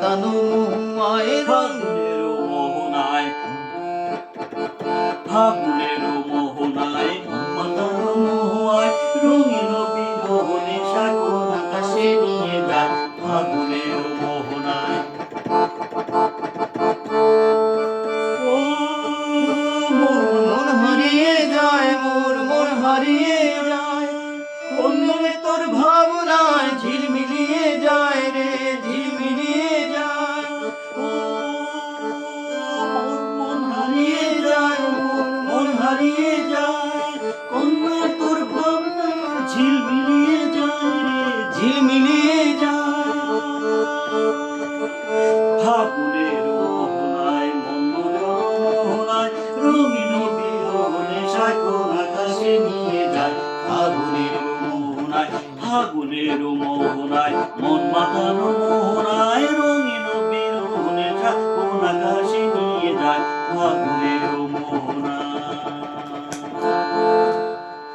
মাতানো মোহনায় ফাগুনের মোহনায়, ফাগুনের মোহনায় মন মাতানো মোহনায় রঙিন বিরহনে সাগর আকাশে নিয়ে যায় ফাগুনের মোহনায়। ও মোর মন হারিয়ে যায়, মোর মন হারিয়ে যায়, অন্যরে তোর ভাবনায় ঝিলমিলিয়ে যায় রে, ঝিলমিলিয়ে যায়। ও মোর মন হারিয়ে যায়, মোর মন হারিয়ে যায়, কন্যা তোর ভাবনা ঝিলমিলিয়ে যায় রে, ঝিলমিলিয়ে যায়। ফাগুনের মোহনায় মন মোহনায় রঙিন বিরহনে সাগর আকাশে নিয়ে যায় ফাগুনের মোহনায়, ফাগুনের মোহনায় মন মাতানো মোহনায় রঙিন বিরহনে সাগর আকাশে নিয়ে যায় ফাগুনের মোহনায়।